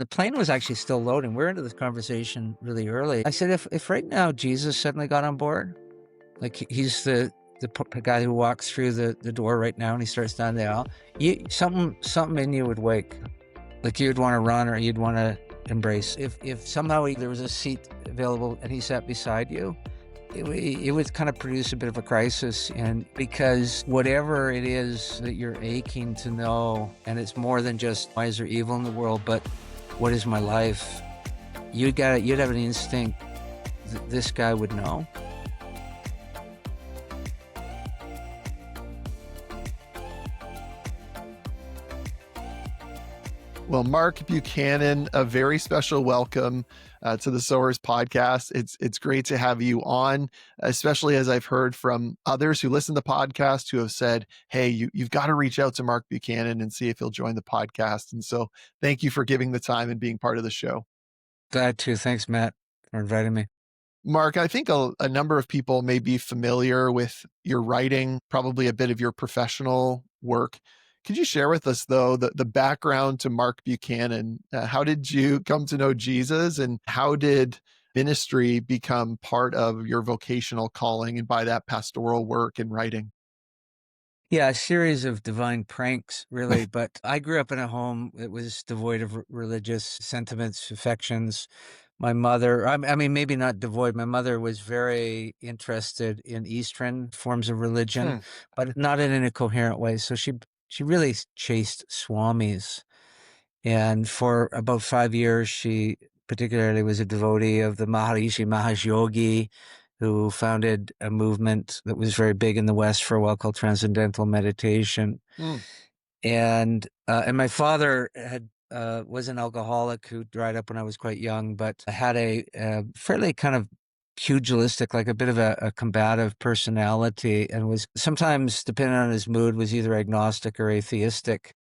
The plane was actually still loading. We're into this conversation really early. I said, if right now Jesus suddenly got on board, like he's the guy who walks through the door right now and he starts down the aisle, something in you would wake. Like you'd want to run or you'd want to embrace. If somehow there was a seat available and he sat beside you, it would kind of produce a bit of a crisis. And because whatever it is that you're aching to know, and it's more than just why is there evil in the world, but what is my life? You'd have an instinct that this guy would know. Well, Mark Buchanan, a very special welcome to the Sowers podcast. It's great to have you on, especially as I've heard from others who listen to the podcast who have said, hey, you've got to reach out to Mark Buchanan and see if he'll join the podcast. And so thank you for giving the time and being part of the show. Glad to. Thanks, Matt, for inviting me. Mark, I think a number of people may be familiar with your writing, probably a bit of your professional work. Could you share with us, though, the background to Mark Buchanan? How did you come to know Jesus, and how did ministry become part of your vocational calling, and by that, pastoral work and writing? Yeah, a series of divine pranks, really. But I grew up in a home that was devoid of religious sentiments, affections. My mother, I mean, maybe not devoid. My mother was very interested in Eastern forms of religion, but not in a coherent way. So she really chased swamis. And for about 5 years, she particularly was a devotee of the Maharishi Mahesh Yogi, who founded a movement that was very big in the West for a while called transcendental meditation. And my father was an alcoholic who dried up when I was quite young, but had a fairly kind of pugilistic, like a bit of a combative personality, and was sometimes, depending on his mood, was either agnostic or atheistic.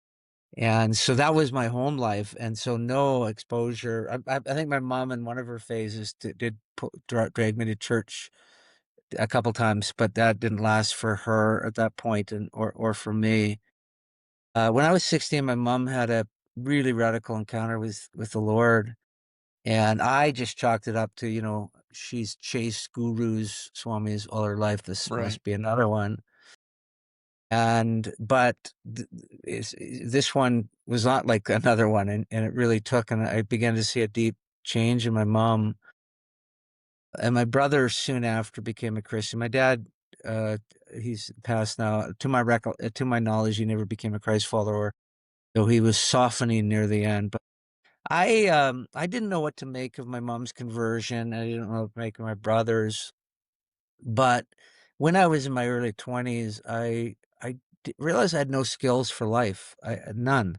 And so that was my home life. And so no exposure. I think my mom in one of her phases did drag me to church a couple times, but that didn't last for her at that point, or for me. When I was 16, my mom had a really radical encounter with the Lord. And I just chalked it up to, she's chased gurus, swamis all her life. This must be another one. But this one was not like another one, and it really took, and I began to see a deep change in my mom. And my brother soon after became a Christian. My dad, he's passed now. To my knowledge, he never became a Christ follower, though he was softening near the end. But I didn't know what to make of my mom's conversion. I didn't know what to make of my brother's. But when I was in my early 20s, I realized I had no skills for life. None.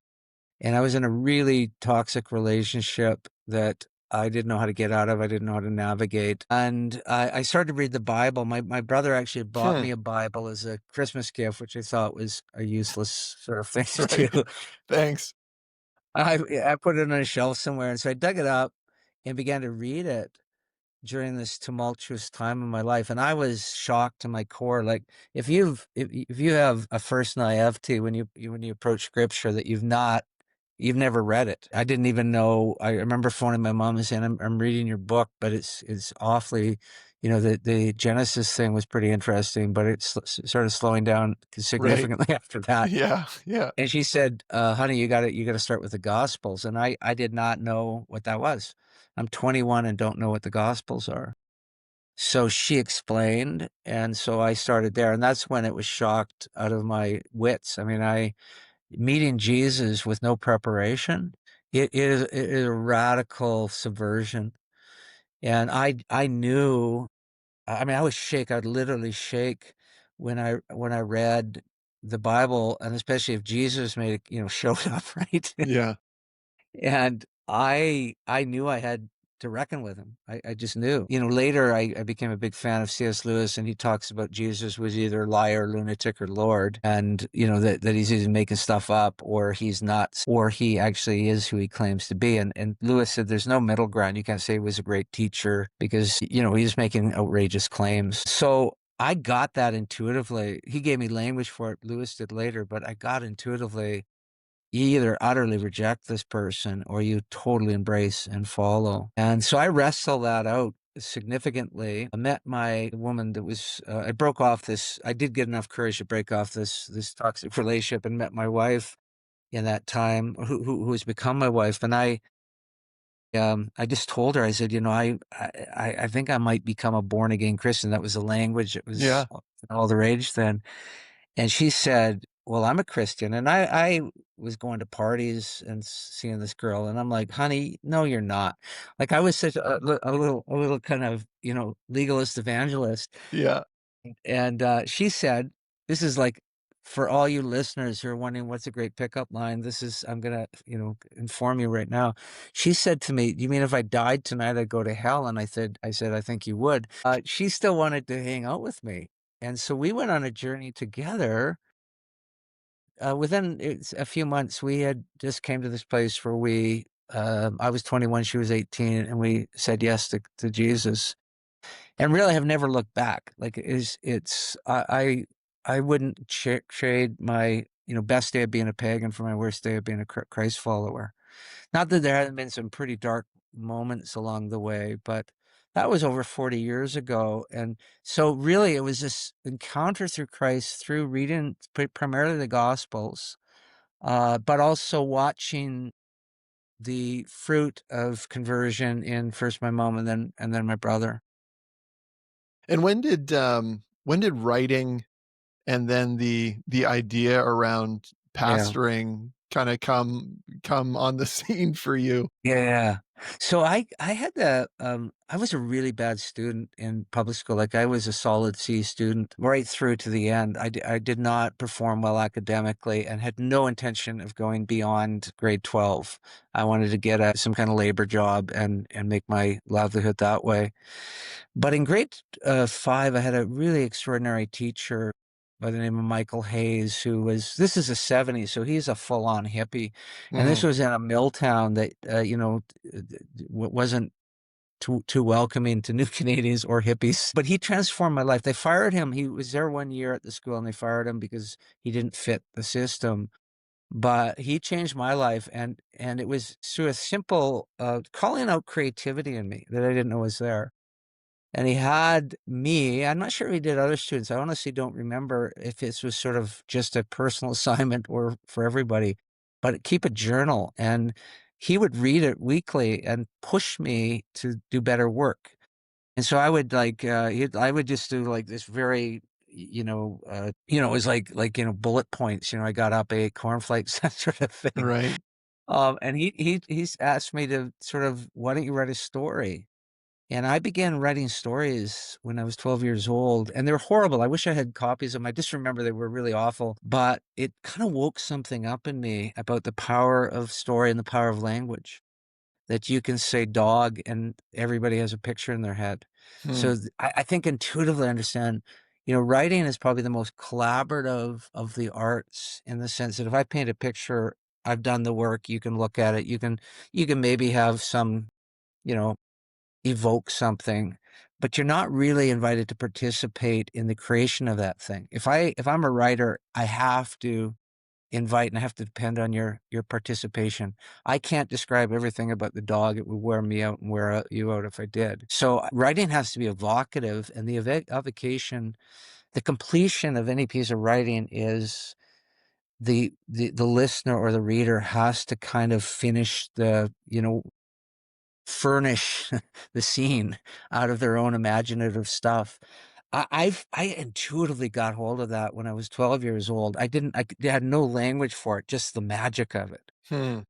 And I was in a really toxic relationship that I didn't know how to get out of. I didn't know how to navigate. And I started to read the Bible. My brother actually bought me a Bible as a Christmas gift, which I thought was a useless sort of thing to do. Thanks. I put it on a shelf somewhere. And so I dug it up and began to read it during this tumultuous time in my life. And I was shocked to my core. Like if you have a first naivety when you approach scripture that you've never read it. I didn't even know. I remember phoning my mom and saying, I'm reading your book, but it's awfully, the Genesis thing was pretty interesting, but it's sort of slowing down significantly after that. Yeah. And she said, honey, you got to start with the Gospels. And I did not know what that was. I'm 21 and don't know what the Gospels are. So she explained, and so I started there. And that's when it was shocked out of my wits. I mean, meeting Jesus with no preparation, it is a radical subversion. And I knew, I mean, I would shake. I'd literally shake when I read the Bible, and especially if Jesus showed up, right? Yeah. And I knew I had to reckon with him. I just knew. Later I became a big fan of C.S. Lewis, and he talks about Jesus was either liar, lunatic, or Lord, and that he's either making stuff up or he's not, or he actually is who he claims to be. And Lewis said there's no middle ground. You can't say he was a great teacher because he's making outrageous claims. So I got that intuitively. He gave me language for it. Lewis did later, but I got intuitively you either utterly reject this person or you totally embrace and follow. And so I wrestled that out significantly. I met my woman that was, I broke off this, I did get enough courage to break off this toxic relationship and met my wife in that time, who has become my wife. And I just told her, I said, I think I might become a born again Christian. That was the language. It was Yeah. all the rage then. And she said, well, I'm a Christian. And I was going to parties and seeing this girl. And I'm like, honey, no, you're not. Like I was such a little kind of, legalist evangelist. Yeah. And she said, this is like, for all you listeners who are wondering what's a great pickup line, I'm going to, inform you right now. She said to me, you mean if I died tonight, I'd go to hell? And I said, I think you would. She still wanted to hang out with me. And so we went on a journey together. Within a few months, we had just came to this place where I was 21, she was 18, and we said yes to Jesus. And really have never looked back. Like I wouldn't trade my, best day of being a pagan for my worst day of being a Christ follower. Not that there haven't been some pretty dark moments along the way, but that was over 40 years ago. And so really it was this encounter through Christ through reading primarily the Gospels, but also watching the fruit of conversion in first my mom and then my brother. And when did writing and then the idea around Yeah. pastoring kind of come on the scene for you? Yeah. So I had I was a really bad student in public school. Like I was a solid C student right through to the end. I did not perform well academically and had no intention of going beyond grade 12. I wanted to get some kind of labor job and make my livelihood that way. But in grade 5, I had a really extraordinary teacher by the name of Michael Hayes, this is the 70s, so he's a full-on hippie. And this Mm, was in a mill town that, wasn't too welcoming to new Canadians or hippies. But he transformed my life. They fired him. He was there 1 year at the school, and they fired him because he didn't fit the system. But he changed my life, and it was through a simple calling out creativity in me that I didn't know was there. And he had me, I'm not sure he did other students. I honestly don't remember if this was sort of just a personal assignment or for everybody, but keep a journal. And he would read it weekly and push me to do better work. And so I would I would just do like this very, it was like bullet points. I got up, ate cornflakes, that sort of thing. right. And he's asked me to sort of, why don't you write a story? And I began writing stories when I was 12 years old, and they were horrible. I wish I had copies of them. I just remember they were really awful, but it kind of woke something up in me about the power of story and the power of language, that you can say dog and everybody has a picture in their head. Hmm. So I think intuitively I understand, writing is probably the most collaborative of the arts in the sense that if I paint a picture, I've done the work, you can look at it, you can maybe have some, you know, evoke something, but you're not really invited to participate in the creation of that thing. If I'm a writer, I have to invite and I have to depend on your participation. I can't describe everything about the dog. It would wear me out and wear you out if I did. So writing has to be evocative, and the evocation, the completion of any piece of writing is the listener or the reader has to kind of finish furnish the scene out of their own imaginative stuff. I intuitively got hold of that when I was 12 years old. I had no language for it, just the magic of it. Hmm.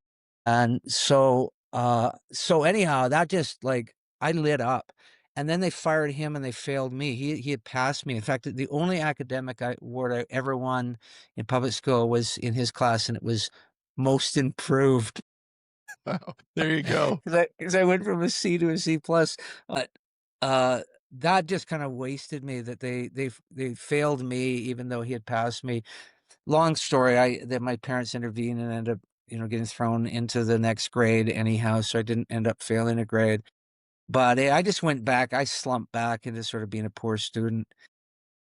And so anyhow, that just like I lit up. And then they fired him and they failed me. He had passed me. In fact, the only academic award I ever won in public school was in his class, and it was most improved. Wow. There you go. Because I went from a C to a C plus, but uh, that just kind of wasted me. That they failed me, even though he had passed me. Long story. That my parents intervened and ended up getting thrown into the next grade anyhow, so I didn't end up failing a grade. But I just went back. I slumped back into sort of being a poor student.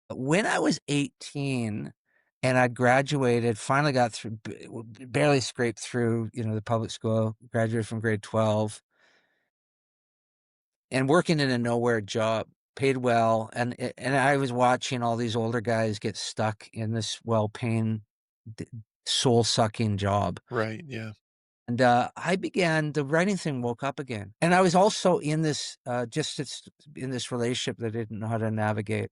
When I was 18. And I graduated, finally got through, barely scraped through, the public school, graduated from grade 12, and working in a nowhere job, paid well. And I was watching all these older guys get stuck in this well-paying, soul-sucking job. Right. Yeah. And the writing thing woke up again. And I was also in this, in this relationship that I didn't know how to navigate.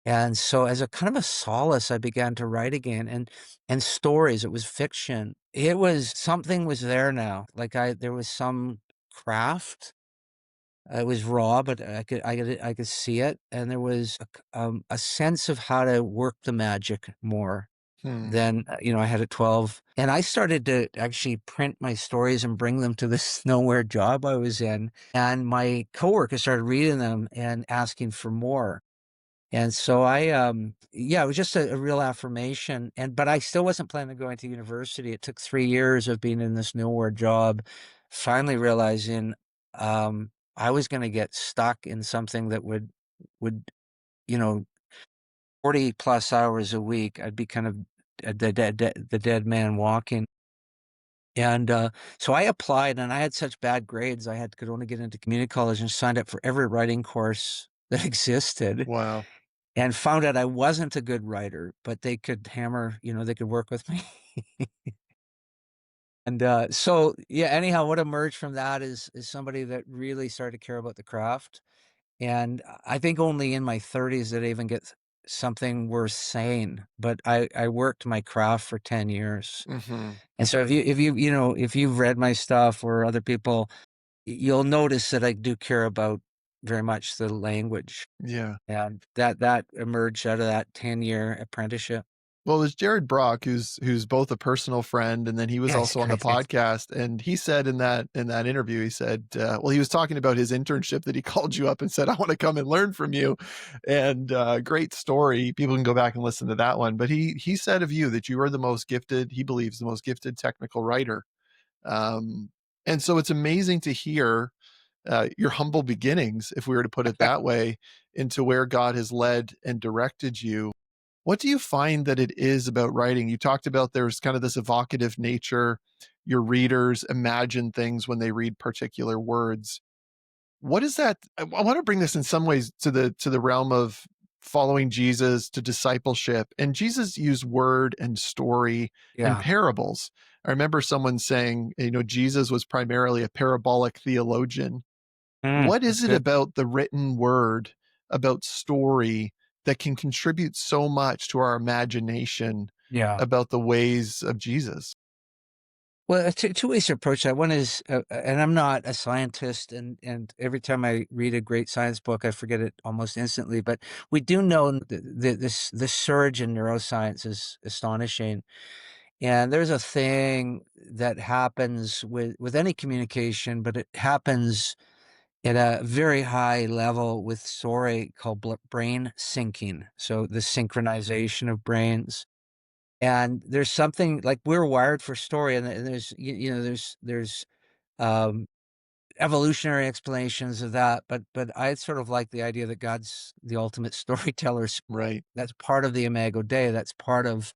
And so as a kind of a solace, I began to write again, and stories. It was fiction. It was something was there now. Like there was some craft. It was raw, but I could see it, and there was a sense of how to work the magic more Hmm. than I had at 12. And I started to actually print my stories and bring them to this nowhere job I was in. And my coworkers started reading them and asking for more. And so yeah, it was just a real affirmation. But I still wasn't planning on going to university. It took 3 years of being in this nowhere job, finally realizing I was going to get stuck in something that would, you know, 40 plus hours a week. I'd be kind of the dead man walking. And so I applied, and I had such bad grades. Could only get into community college, and signed up for every writing course that existed, Wow. and found out I wasn't a good writer, but they could they could work with me. And so yeah, anyhow, what emerged from that is somebody that really started to care about the craft. And I think only in my 30s did I even get something worth saying. But I worked my craft for 10 years. Hmm. And so if you've read my stuff or other people, you'll notice that I do care about very much the language. Yeah. And that emerged out of that 10-year apprenticeship. Well, it was Jared Brock, who's both a personal friend, and then he was Yeah, he's a also on the great guy. podcast. And he said in that interview, he said, well, he was talking about his internship that he called you up and said, "I want to come and learn from you." And great story. People can go back and listen to that one. But he said of you that you are the most gifted. He believes the most gifted technical writer. Um, and so it's amazing to hear your humble beginnings, if we were to put it that way, into where God has led and directed you. What do you find that it is about writing? You talked about there's kind of this evocative nature. Your readers imagine things when they read particular words. What is that? I want to bring this in some ways to the realm of following Jesus, to discipleship. And Jesus used word and story and Yeah. parables. I remember someone saying, Jesus was primarily a parabolic theologian. What That's is it good. about the written word, about story, that can contribute so much to our imagination Yeah. about the ways of Jesus? Well, two ways to approach that. One is, and I'm not a scientist, and every time I read a great science book, I forget it almost instantly. But we do know this surge in neuroscience is astonishing. And there's a thing that happens with any communication, but it happens at a very high level with story called brain syncing. So the synchronization of brains. And there's something like we're wired for story, and there's there's um, evolutionary explanations of that, but I sort of like the idea that God's the ultimate storyteller. Right. That's part of the Imago Dei. That's part of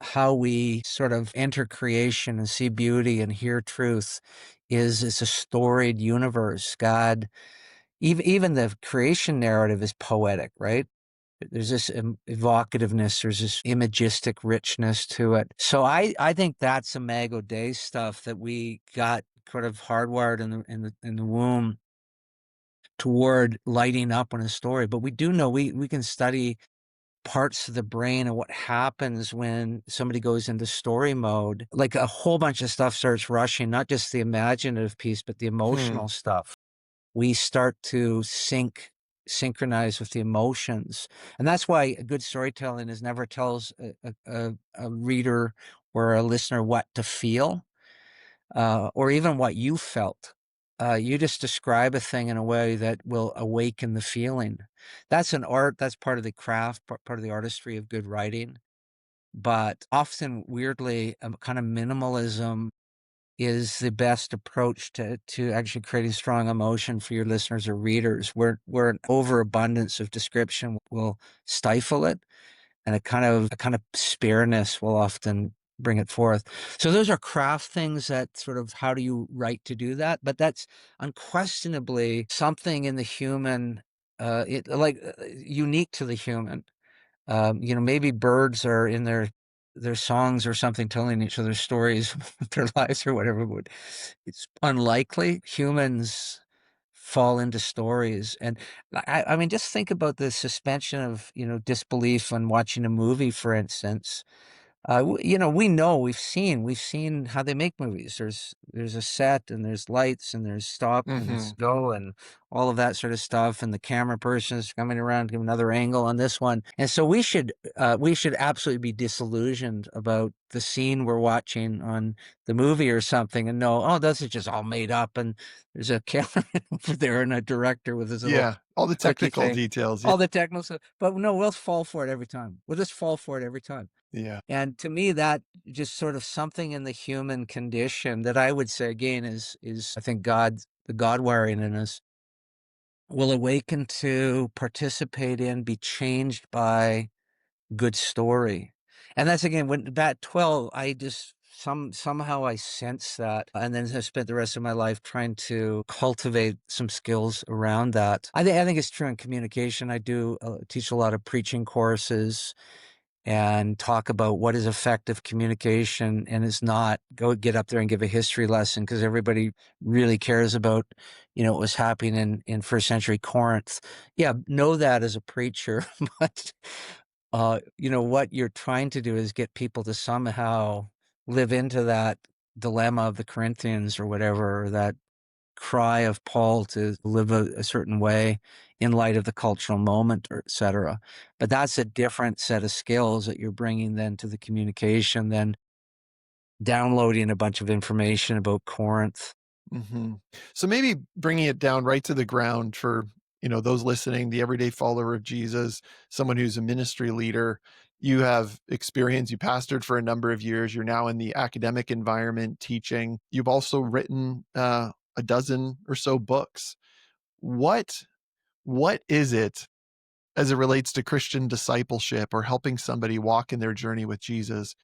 how we sort of enter creation and see beauty and hear truth. Is it's a storied universe. God, even the creation narrative is poetic, right? There's this evocativeness. There's this imagistic richness to it. So I think that's Imago Dei stuff that we got sort of hardwired in the womb toward lighting up on a story. But we do know we can study parts of the brain and what happens when somebody goes into story mode. Like a whole bunch of stuff starts rushing, not just the imaginative piece, but the Hmm. emotional stuff. We start to synchronize with the emotions. And that's why good storytelling is never tells a reader or a listener what to feel, or even what you felt. You just describe a thing in a way that will awaken the feeling. That's an art. That's part of the craft, part of the artistry of good writing. But often, weirdly, kind of minimalism is the best approach to actually creating strong emotion for your listeners or readers, where an overabundance of description will stifle it. and a kind of spareness will often bring it forth. So those are craft things that sort of how do you write to do that? But that's unquestionably something in the human, unique to the human. Maybe birds are in their songs or something telling each other stories of their lives or whatever, but it's unlikely. Humans fall into stories. And I mean, just think about the suspension of, disbelief when watching a movie, for instance. We've seen how they make movies. There's a set and there's lights and there's stop and Hmm. go and all of that sort of stuff. And the camera person is coming around, give another angle on this one. And so we should absolutely be disillusioned about the scene we're watching on the movie or something and know, oh, this is just all made up. And there's a camera over there and a director with his little Yeah. All the clicky technical thing, details. Yeah. all the technical stuff. But no, we'll fall for it every time. We'll just fall for it every time. Yeah. And to me, that just sort of something in the human condition that I would say again is I think the God wiring in us will awaken to participate in, be changed by good story. And that's again when that 12, I just somehow I sense that, and then I spent the rest of my life trying to cultivate some skills around that. I think it's true in communication. I do teach a lot of preaching courses and talk about what is effective communication and is not. Go get up there and give a history lesson because everybody really cares about, what was happening in first century Corinth. Yeah, know that as a preacher, but what you're trying to do is get people to somehow live into that dilemma of the Corinthians or whatever, or that cry of Paul to live a certain way in light of the cultural moment, or et cetera. But that's a different set of skills that you're bringing then to the communication than downloading a bunch of information about Corinth. Hmm. So maybe bringing it down right to the ground for, those listening, the everyday follower of Jesus, someone who's a ministry leader. You have experience, you pastored for a number of years. You're now in the academic environment teaching. You've also written a dozen or so books. What what is it as it relates to Christian discipleship or helping somebody walk in their journey with Jesus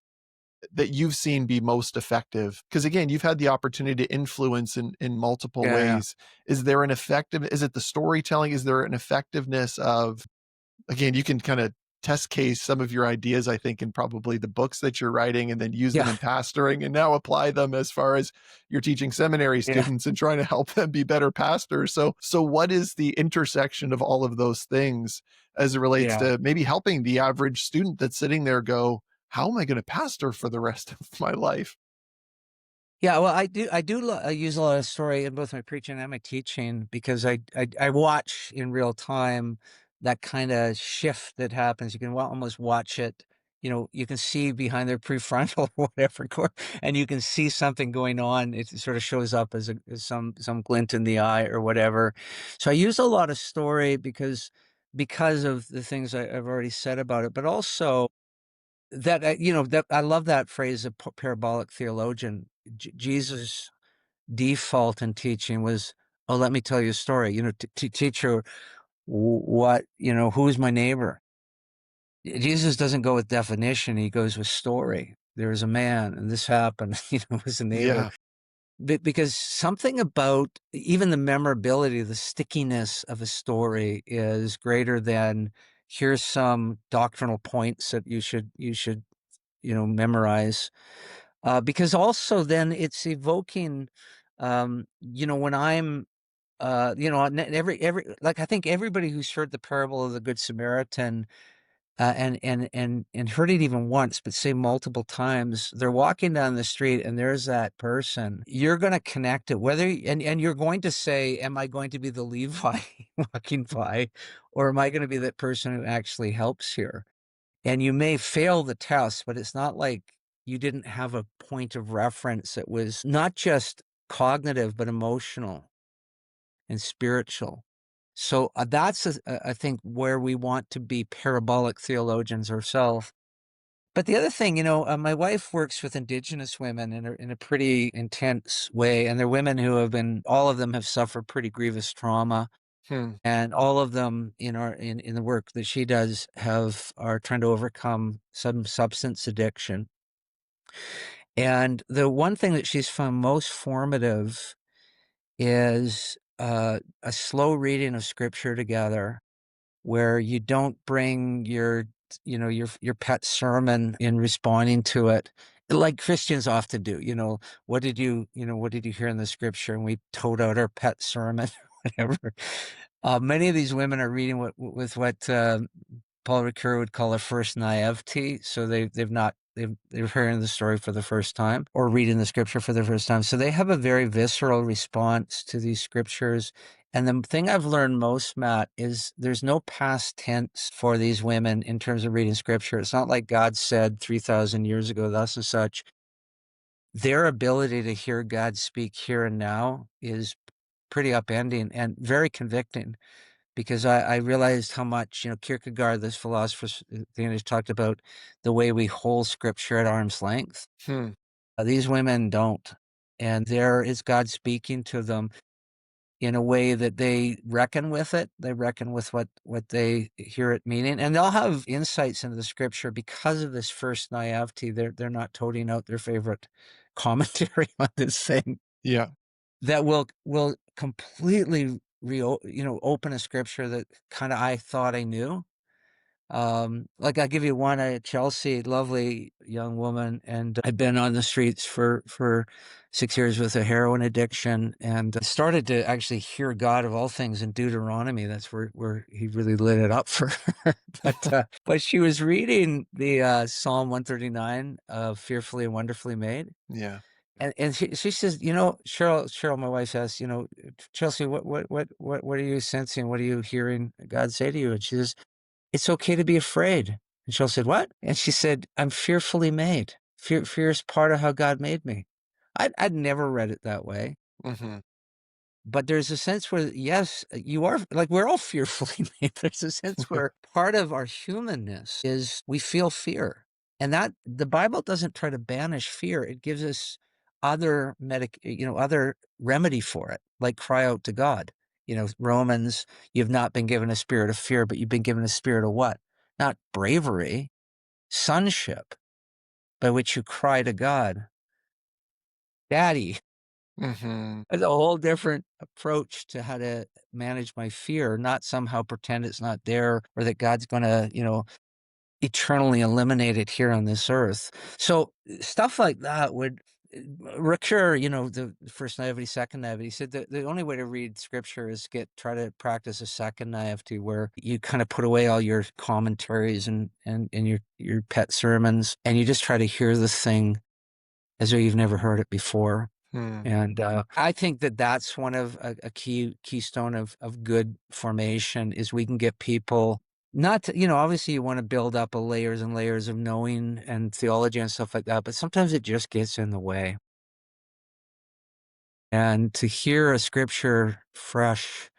that you've seen be most effective? Because again, you've had the opportunity to influence in multiple Yeah, yeah. ways. Is it the storytelling? Is there an effectiveness of, again, you can kind of test case some of your ideas, I think, in probably the books that you're writing and then use them Yeah, in pastoring and now apply them as far as you're teaching seminary yeah, students and trying to help them be better pastors. So what is the intersection of all of those things as it relates yeah. to maybe helping the average student that's sitting there go, how am I going to pastor for the rest of my life? Yeah, well, I use a lot of story in both my preaching and my teaching because I watch in real time that kind of shift that happens. You can almost watch it. You can see behind their prefrontal or whatever, and you can see something going on. It sort of shows up as some glint in the eye or whatever. So I use a lot of story because of the things I've already said about it, but also that I love that phrase, a parabolic theologian. Jesus' default in teaching was, "Oh, let me tell you a story." Teacher, who's my neighbor? Jesus doesn't go with definition; he goes with story. There was a man, and this happened. Was a neighbor. Yeah. Because something about even the memorability, the stickiness of a story is greater than here's some doctrinal points that you should memorize. Because also then it's evoking, when I'm, like I think everybody who's heard the parable of the Good Samaritan, and heard it even once, but say multiple times, they're walking down the street and there's that person. You're going to connect it, and you're going to say, am I going to be the Levi walking by, or am I going to be that person who actually helps here? And you may fail the test, but it's not like you didn't have a point of reference that was not just cognitive, but emotional and spiritual. So that's, I think, where we want to be parabolic theologians ourselves. But the other thing, my wife works with Indigenous women in a pretty intense way, and they're women who all of them have suffered pretty grievous trauma. Hmm. And all of them in the work that she does are trying to overcome some substance addiction. And the one thing that she's found most formative is a slow reading of scripture together, where you don't bring your pet sermon in responding to it like Christians often do. What did you hear in the scripture? And we tote out our pet sermon, whatever. Many of these women are reading with what Paul Ricoeur would call a first naivety. So they're hearing the story for the first time or reading the scripture for the first time. So they have a very visceral response to these scriptures. And the thing I've learned most, Matt, is there's no past tense for these women in terms of reading scripture. It's not like God said 3,000 years ago, thus and such. Their ability to hear God speak here and now is pretty upending and very convicting, because I realized how much, Kierkegaard, this philosopher, the English, talked about the way we hold scripture at arm's length. Hmm. These women don't. And there is God speaking to them in a way that they reckon with it. They reckon with what they hear it meaning. And they'll have insights into the scripture because of this first naivety. They're not toting out their favorite commentary on this thing Yeah. that will completely open a scripture that kind of I thought I knew. Like I'll give you one, Chelsea, lovely young woman, and I'd been on the streets for 6 years with a heroin addiction, and started to actually hear God of all things in Deuteronomy. That's where he really lit it up for her. But she was reading the Psalm 139, fearfully and wonderfully made. Yeah. And she says, Cheryl, my wife asks, Chelsea, what are you sensing? What are you hearing God say to you? And she says, it's okay to be afraid. And Cheryl said, what? And she said, I'm fearfully made. Fear is part of how God made me. I'd never read it that way. Hmm. But there's a sense where, yes, you are, like, we're all fearfully made. There's a sense where part of our humanness is we feel fear. And that the Bible doesn't try to banish fear. It gives us other remedy for it, like cry out to God. Romans, you've not been given a spirit of fear, but you've been given a spirit of what? Not bravery, sonship, by which you cry to God, Daddy. Hmm. It's a whole different approach to how to manage my fear, not somehow pretend it's not there or that God's going to, eternally eliminate it here on this earth. So stuff like that would recur, the first naivety, second naivety. He said that the only way to read scripture is try to practice a second naivety, where you kind of put away all your commentaries and your pet sermons, and you just try to hear the thing as though you've never heard it before. Hmm. And I think that's one of a keystone of good formation, is we can get people not to, obviously you want to build up a layers and layers of knowing and theology and stuff like that, but sometimes it just gets in the way. And to hear a scripture fresh,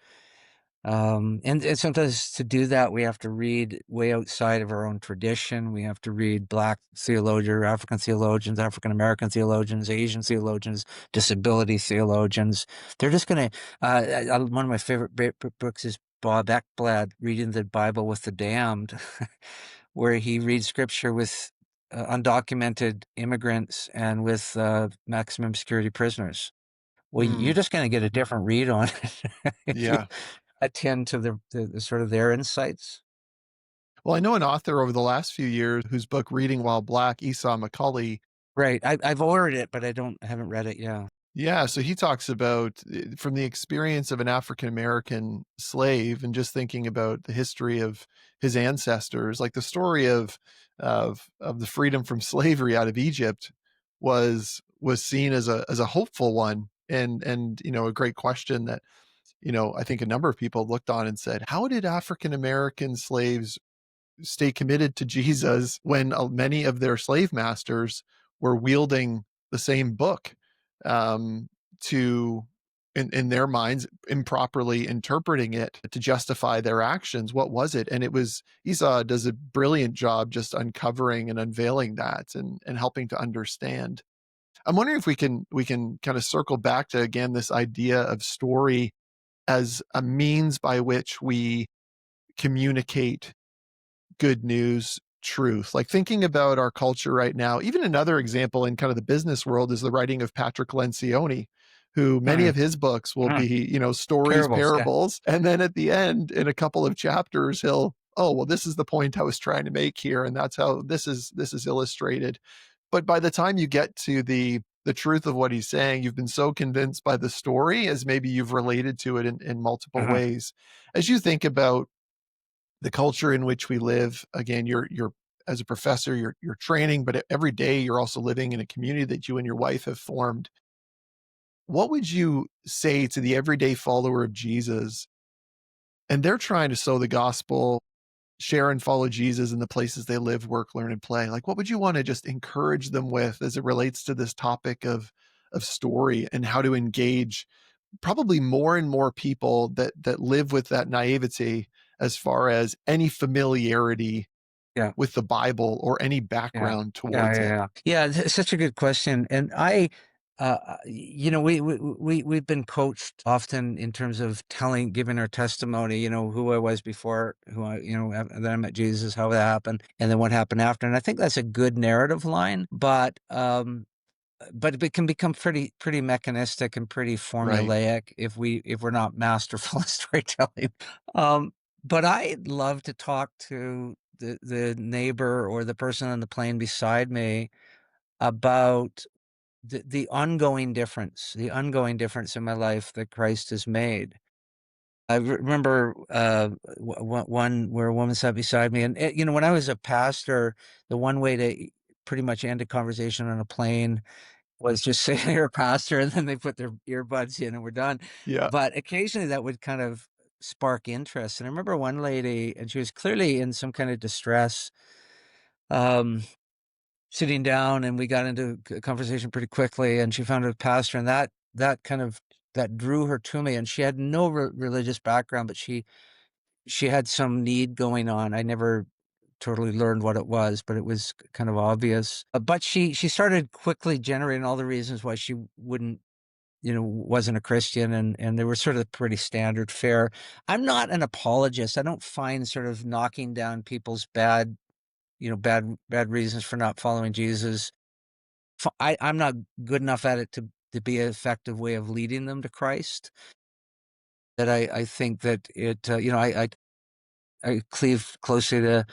and sometimes to do that, we have to read way outside of our own tradition. We have to read Black theologians, African theologians, African American theologians, Asian theologians, disability theologians. They're just going to. One of my favorite books is Bob Ekblad, Reading the Bible with the Damned, where he reads scripture with undocumented immigrants and with maximum security prisoners. Well, Hmm. you're just going to get a different read on it if you Yeah. attend to the sort of their insights. Well, I know an author over the last few years whose book Reading While Black, Esau McCaulley. Right. I've ordered it, but I haven't read it. Yeah. Yeah, so he talks about from the experience of an African American slave, and just thinking about the history of his ancestors, like the story of the freedom from slavery out of Egypt was seen as a hopeful one, and a great question that I think a number of people looked on and said, how did African American slaves stay committed to Jesus when many of their slave masters were wielding the same book, um, to, in their minds, improperly interpreting it to justify their actions? What was it? And it was Esau does a brilliant job just uncovering and unveiling that, and helping to understand. I'm wondering if we can kind of circle back to again this idea of story as a means by which we communicate good news, truth. Like thinking about our culture right now, even another example in kind of the business world is the writing of Patrick Lencioni, who many Mm, of his books will mm. be, stories, Parables, yeah. parables. And then at the end, in a couple of chapters, he'll, oh, well, this is the point I was trying to make here. And that's how this is illustrated. But by the time you get to the truth of what he's saying, you've been so convinced by the story as maybe you've related to it in multiple Uh-huh. ways. As you think about the culture in which we live, again, you're as a professor, you're training, but every day you're also living in a community that you and your wife have formed. What would you say to the everyday follower of Jesus? And they're trying to sow the gospel, share and follow Jesus in the places they live, work, learn, and play. Like, what would you want to just encourage them with as it relates to this topic of story and how to engage probably more and more people that live with that naivety as far as any familiarity Yeah. with the Bible or any Yeah. background Yeah, towards yeah, it? yeah. Yeah, it's such a good question. And we've been coached often in terms of giving our testimony, who I was before, then I met Jesus, how that happened, and then what happened after. And I think that's a good narrative line, but it can become pretty mechanistic and pretty Right. formulaic if we're not masterful at storytelling. Um, but I love to talk to the neighbor or the person on the plane beside me about the ongoing difference in my life that Christ has made. I remember one where a woman sat beside me, and when I was a pastor, the one way to pretty much end a conversation on a plane was just say they're a pastor, and then they put their earbuds in and we're done. Yeah. But occasionally that would kind of spark interest. And I remember one lady, and she was clearly in some kind of distress, um, sitting down, and we got into a conversation pretty quickly. And she found a pastor, and that drew her to me. And she had no religious background, but she had some need going on. I never totally learned what it was, but it was kind of obvious. But she started quickly generating all the reasons why she wasn't a Christian, and they were sort of pretty standard fare. I'm not an apologist. I don't find sort of knocking down people's bad reasons for not following Jesus. I'm not good enough at it to be an effective way of leading them to Christ. That I think that I cleave closely to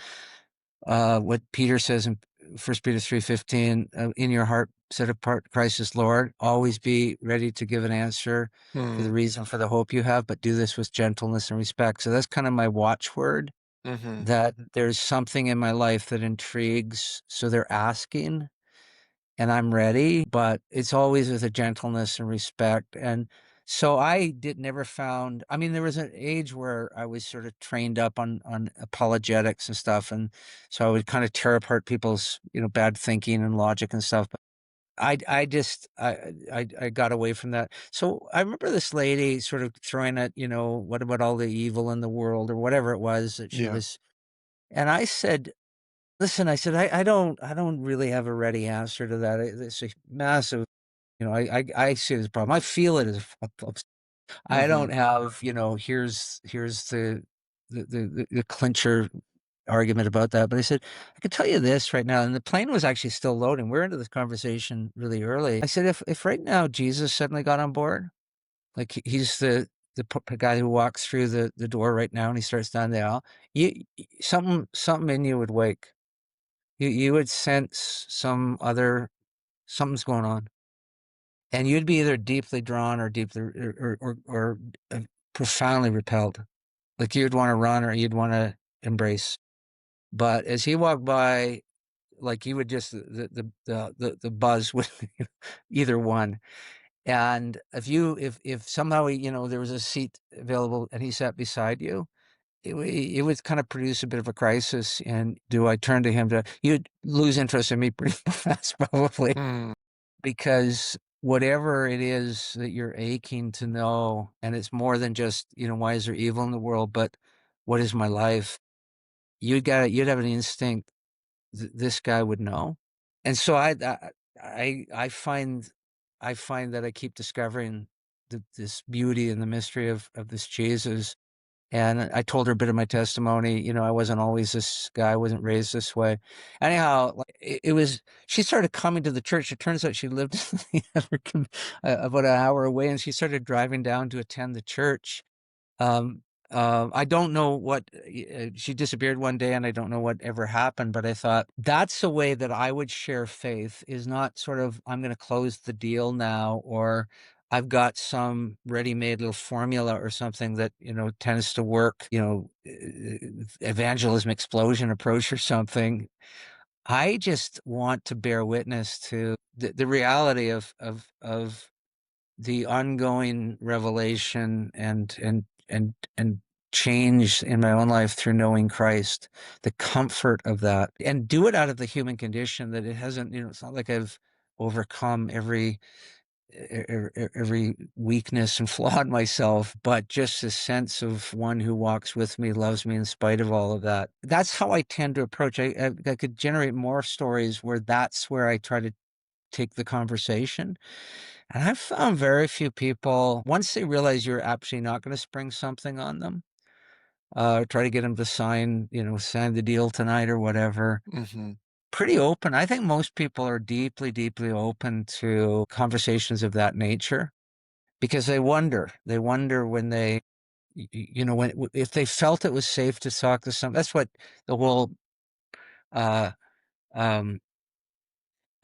what Peter says in 1 Peter 3:15, in your heart, set apart Christ as Lord. Always be ready to give an answer for the Hmm. reason for the hope you have, but do this with gentleness and respect. So that's kind of my watchword, Mhm. that there's something in my life that intrigues. So they're asking, and I'm ready, but it's always with a gentleness and respect. And so never found, I mean, there was an age where I was sort of trained up on apologetics and stuff. And so I would kind of tear apart people's, bad thinking and logic and stuff. But I got away from that. So I remember this lady sort of throwing at, what about all the evil in the world or whatever it was that she Yeah. was. And I said, listen, I said, I don't really have a ready answer to that. It's a massive, I see it as a problem. I feel it as a problem. I Mhm. don't have, here's the clincher argument about that. But I said, I can tell you this right now. And the plane was actually still loading. We're into this conversation really early. I said, if right now Jesus suddenly got on board, like he's the guy who walks through the door right now and he starts down the aisle, something in you would wake. You would sense something's going on, and you'd be either deeply drawn or deeply or profoundly repelled. Like you'd want to run or you'd want to embrace. But as he walked by, like you would just the buzz would either one. And if somehow there was a seat available and he sat beside you, it would kind of produce a bit of a crisis. And do I turn to him you'd lose interest in me pretty fast, probably, Mm. because whatever it is that you're aching to know, and it's more than just, why is there evil in the world, but what is my life? You'd have an instinct this guy would know. And so I find that I keep discovering this beauty and the mystery of this Jesus. And I told her a bit of my testimony. I wasn't always this guy. I wasn't raised this way. Anyhow, like, it was, she started coming to the church. It turns out she lived about an hour away, and she started driving down to attend the church. Um, I don't know what, she disappeared one day, and I don't know what ever happened, but I thought that's the way that I would share faith, is not sort of, I'm going to close the deal now, or I've got some ready-made little formula or something that, tends to work, evangelism explosion approach or something. I just want to bear witness to the reality of the ongoing revelation and change in my own life through knowing Christ, the comfort of that, and do it out of the human condition, that it hasn't, it's not like I've overcome every weakness and flaw in myself, but just a sense of one who walks with me, loves me in spite of all of that. That's how I tend to approach. I could generate more stories where that's where I try to take the conversation. And I've found very few people, once they realize you're actually not going to spring something on them, try to get them to sign the deal tonight or whatever. Mm-hmm. Pretty open. I think most people are deeply, deeply open to conversations of that nature, because they wonder when if they felt it was safe to talk to some. That's what the whole uh, um,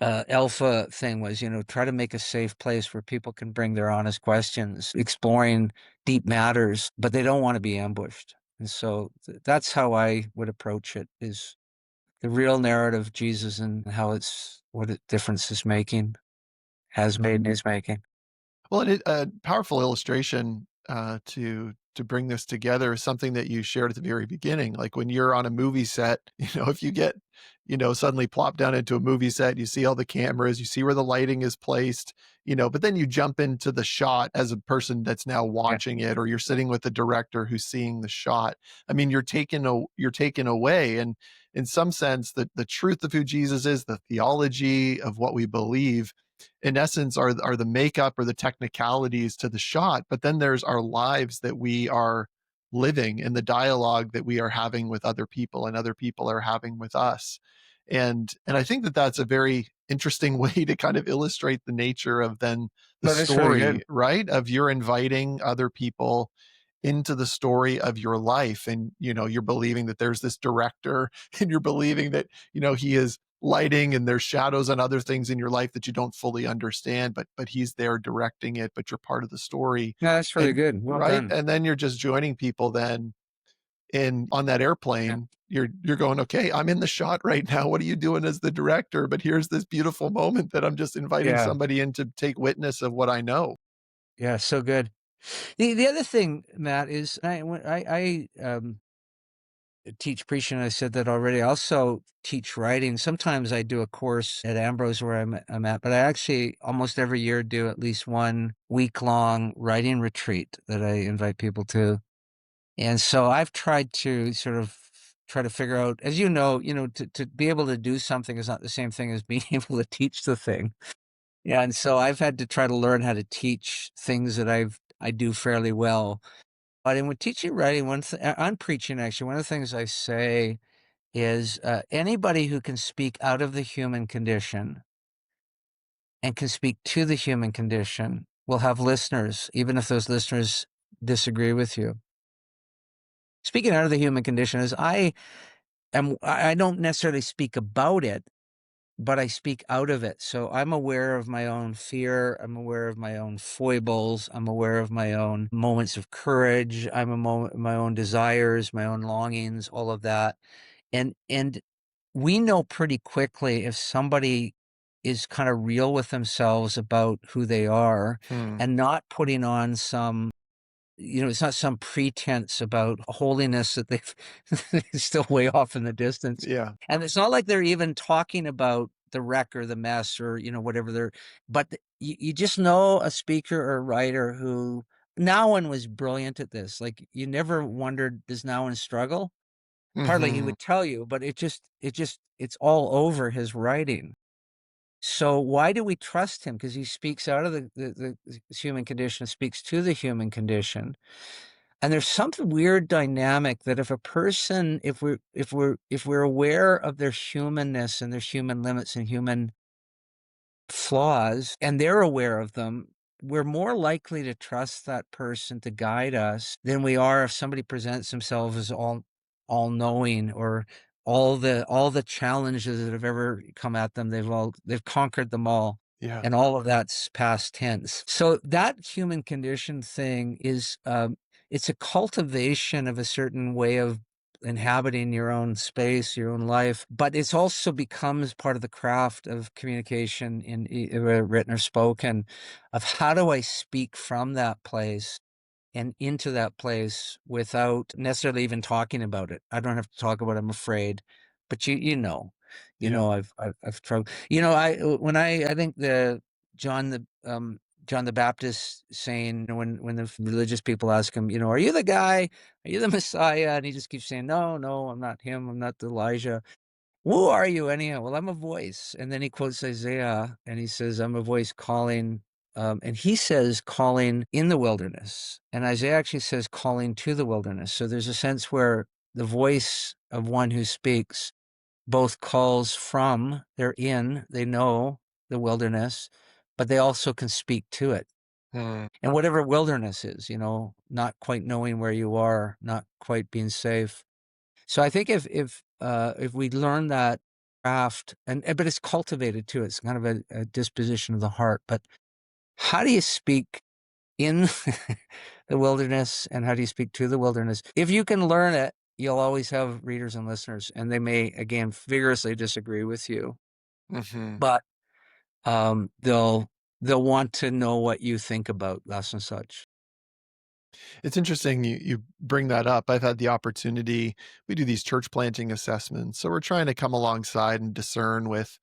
alpha thing was, try to make a safe place where people can bring their honest questions, exploring deep matters, but they don't want to be ambushed. And so that's how I would approach it, is the real narrative of Jesus and what a difference is making, has made and is making. Well, and a powerful illustration to bring this together is something that you shared at the very beginning. Like when you're on a movie set, if you get, suddenly plop down into a movie set, you see all the cameras, you see where the lighting is placed, but then you jump into the shot as a person that's now Yeah. watching it, or you're sitting with the director who's seeing the shot. I mean, you're taken away, and in some sense, the truth of who Jesus is, the theology of what we believe, in essence, are the makeup or the technicalities to the shot, but then there's our lives that we are living and the dialogue that we are having with other people and other people are having with us. And I think that that's a very interesting way to kind of illustrate the nature of then the No, that's really good. story, right? Of you're inviting other people into the story of your life, and you're believing that there's this director and you're believing that he is lighting and there's shadows and other things in your life that you don't fully understand, but he's there directing it, but you're part of the story. No, that's really And good. Well right, done. and then you're just joining people then in on that Yeah. airplane. You're going, okay, I'm in the shot right now, what are you doing as the director? But here's this beautiful moment that I'm just inviting Yeah. somebody in to take witness of what I know. Yeah. So good. The other thing, Matt, is I teach preaching. I said that already. I also teach writing. Sometimes I do a course at Ambrose where I'm at, but I actually almost every year do at least 1 week-long writing retreat that I invite people to. And so I've tried to sort of try to figure out, as to be able to do something is not the same thing as being able to teach the thing. Yeah, and so I've had to try to learn how to teach things that I do fairly well. But in with teaching writing, on preaching, actually, one of the things I say is, anybody who can speak out of the human condition and can speak to the human condition will have listeners, even if those listeners disagree with you. Speaking out of the human condition is, I don't necessarily speak about it, but I speak out of it. So I'm aware of my own fear. I'm aware of my own foibles. I'm aware of my own moments of courage. My own desires, my own longings, all of that. And we know pretty quickly if somebody is kind of real with themselves about who they are, Hmm. and not putting on it's not some pretense about holiness that they've still way off in the distance. Yeah. And it's not like they're even talking about the wreck or the mess or, whatever but you just know a speaker or a writer who, Nowen was brilliant at this. Like, you never wondered, does Nowen struggle? Hardly he Hmm. would tell you, but it's all over his writing. So why do we trust him? Because he speaks out of the human condition, speaks to the human condition. And there's something weird dynamic that if a person, if we're aware of their humanness and their human limits and human flaws, and they're aware of them, we're more likely to trust that person to guide us than we are if somebody presents themselves as all knowing, or all the challenges that have ever come at them, they've conquered them all. Yeah. And all of that's past tense. So that human condition thing is it's a cultivation of a certain way of inhabiting your own space, your own life, but it's also becomes part of the craft of communication in written or spoken, of how do I speak from that place and into that place without necessarily even talking about it. I don't have to talk about it, I'm afraid, but Yeah. I've struggled. I think John the John the Baptist saying, when the religious people ask him, are you the guy? Are you the Messiah? And he just keeps saying, no, no, I'm not him. I'm not Elijah. Who are you anyhow? Well, I'm a voice. And then he quotes Isaiah and he says, I'm a voice calling. And he says calling in the wilderness. And Isaiah actually says calling to the wilderness. So there's a sense where the voice of one who speaks both calls from, they know the wilderness, but they also can speak to it. Mm. And whatever wilderness is, not quite knowing where you are, not quite being safe. So I think if we learn that craft, but it's cultivated too. It's kind of a disposition of the heart. But how do you speak in the wilderness, and how do you speak to the wilderness? If you can learn it, you'll always have readers and listeners, and they may again vigorously disagree with you, Hmm. but they'll want to know what you think about thus and such. It's interesting you bring that up. I've had the opportunity. We do these church planting assessments, so we're trying to come alongside and discern with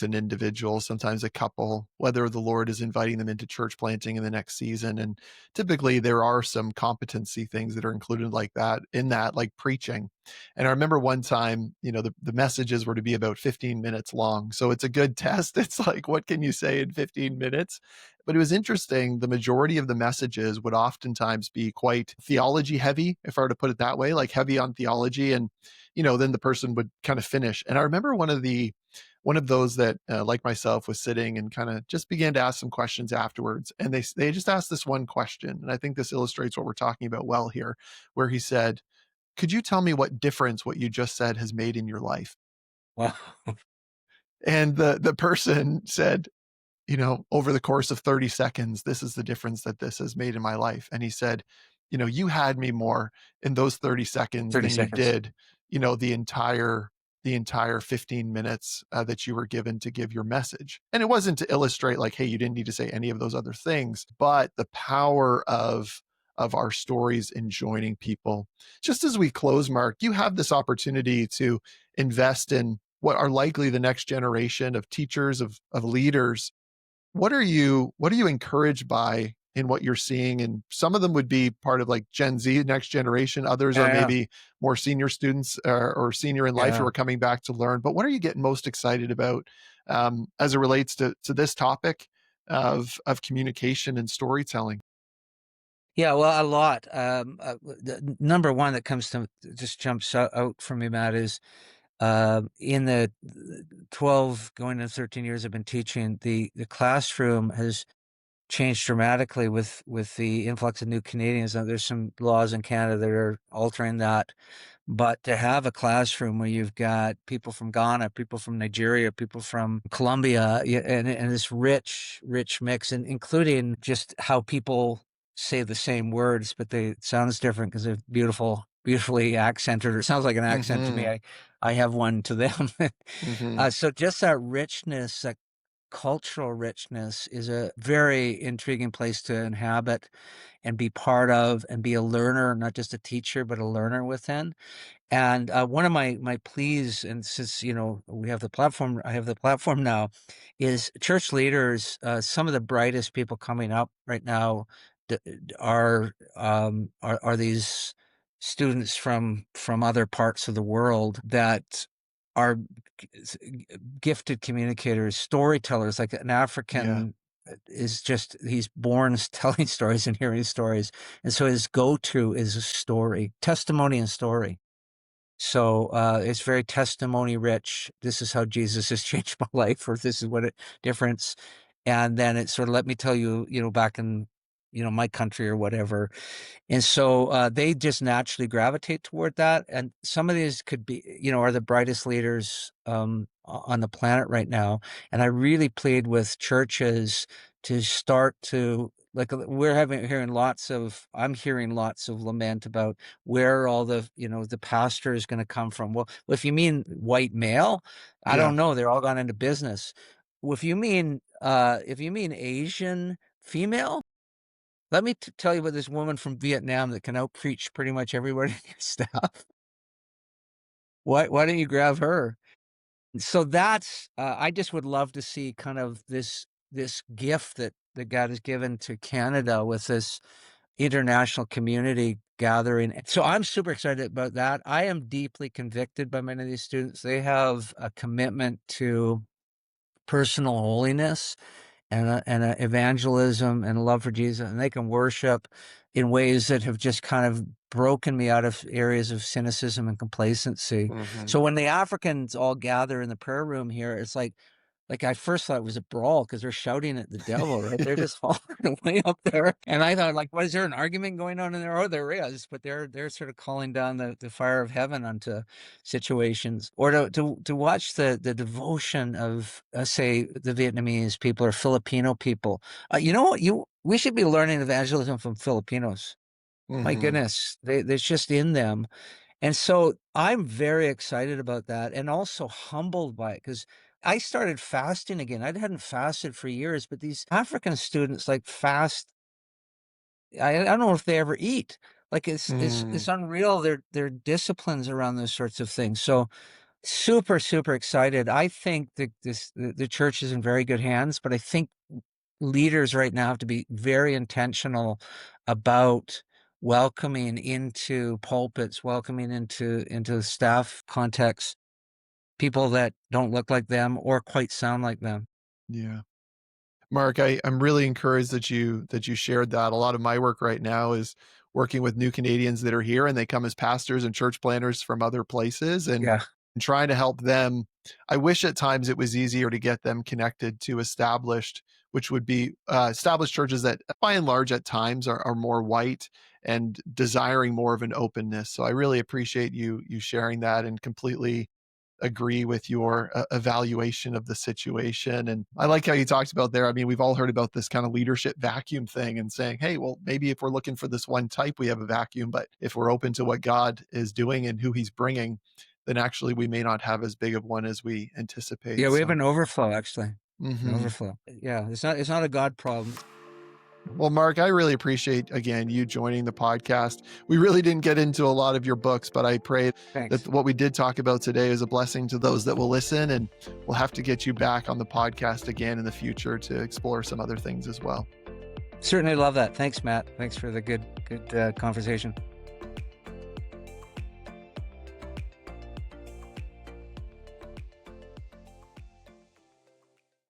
an individual, sometimes a couple, whether the Lord is inviting them into church planting in the next season. And typically, there are some competency things that are included like that in that, like preaching. And I remember one time, the messages were to be about 15 minutes long, so it's a good test. It's like, what can you say in 15 minutes? But it was interesting. The majority of the messages would oftentimes be quite theology heavy, if I were to put it that way, like heavy on theology. And, then the person would kind of finish. And I remember one of those that, like myself, was sitting and kind of just began to ask some questions afterwards. And they just asked this one question. And I think this illustrates what we're talking about well here, where he said, could you tell me what difference what you just said has made in your life? Wow. And the person said, over the course of 30 seconds, this is the difference that this has made in my life. And he said, you had me more in those 30 seconds 30 than you seconds. did, the entire 15 minutes that you were given to give your message. And it wasn't to illustrate like, hey, you didn't need to say any of those other things, but the power of our stories in joining people. Just as we close, Mark, you have this opportunity to invest in what are likely the next generation of teachers, of leaders. What are you encouraged by in what you're seeing? And some of them would be part of like Gen Z, next generation. Others are Yeah, maybe more senior students or senior in life who yeah. are coming back to learn. But what are you getting most excited about as it relates to this topic of communication and storytelling? Yeah, well, a lot. The number one that comes to just jumps out for me, Matt, is in the 12 going to 13 years I've been teaching, the classroom has changed dramatically with the influx of new Canadians. Now, there's some laws in Canada that are altering that, but to have a classroom where you've got people from Ghana, people from Nigeria, people from Colombia, and this rich mix, and including just how people say the same words, but it sounds different because they're beautifully accented, or it sounds like an accent to me. Hmm. I have one to them. Hmm. So just that richness, that cultural richness, is a very intriguing place to inhabit and be part of and be a learner, not just a teacher, but a learner within. And one of my pleas, and since we have the platform, I have the platform now, is church leaders. Some of the brightest people coming up right now d- are these students from other parts of the world that are gifted communicators, storytellers. Like an Yeah. African is just, he's born telling stories and hearing stories. And so his go-to is a story, testimony and story. So it's very testimony rich. This is how Jesus has changed my life, or this is what it difference. And then it sort of, let me tell you, back in, my country or whatever. And so they just naturally gravitate toward that. And some of these could be, are the brightest leaders on the planet right now. And I really plead with churches to start to, like, I'm hearing lots of lament about where all the pastor is going to come from. Well, if you mean white male, I Yeah. don't know. They're all gone into business. Well, if you mean Asian female, let me tell you about this woman from Vietnam that can outpreach pretty much everywhere in your staff. Why don't you grab her? So that's I just would love to see kind of this gift that God has given to Canada with this international community gathering. So I'm super excited about that. I am deeply convicted by many of these students. They have a commitment to personal holiness and a evangelism and love for Jesus, and they can worship in ways that have just kind of broken me out of areas of cynicism and complacency. Hmm. So when the Africans all gather in the prayer room here, it's like I first thought it was a brawl because they're shouting at the devil, right? They're just falling way up there. And I thought, like, what, is there an argument going on in there? Oh, there is, but they're sort of calling down the fire of heaven onto situations. Or to watch the devotion of say the Vietnamese people or Filipino people. You know what? We should be learning evangelism from Filipinos. My Hmm. goodness, there's just in them. And so I'm very excited about that and also humbled by it because I started fasting again. I hadn't fasted for years, but these African students like fast. I don't know if they ever eat. Like it's Mm. unreal. Their disciplines around those sorts of things. So super, super excited. I think that the church is in very good hands, but I think leaders right now have to be very intentional about welcoming into pulpits, welcoming into staff contexts, people that don't look like them or quite sound like them. Yeah. Mark, I'm really encouraged that you shared that. A lot of my work right now is working with new Canadians that are here and they come as pastors and church planners from other places Yeah. and trying to help them. I wish at times it was easier to get them connected to established, which would be established churches that by and large at times are more white and desiring more of an openness. So I really appreciate you sharing that and completely agree with your evaluation of the situation. And I like how you talked about there. I mean, we've all heard about this kind of leadership vacuum thing and saying, hey, well, maybe if we're looking for this one type, we have a vacuum. But if we're open to what God is doing and who he's bringing, then actually we may not have as big of one as we anticipate. Yeah, we have So, an overflow actually. An mhm. overflow. Yeah, it's not a God problem. Well, Mark, I really appreciate again you joining the podcast. We really didn't get into a lot of your books, but I pray that Thanks. what we did talk about today is a blessing to those that will listen. And we'll have to get you back on the podcast again in the future to explore some other things as well. Certainly love that. Thanks, Matt. Thanks for the good conversation.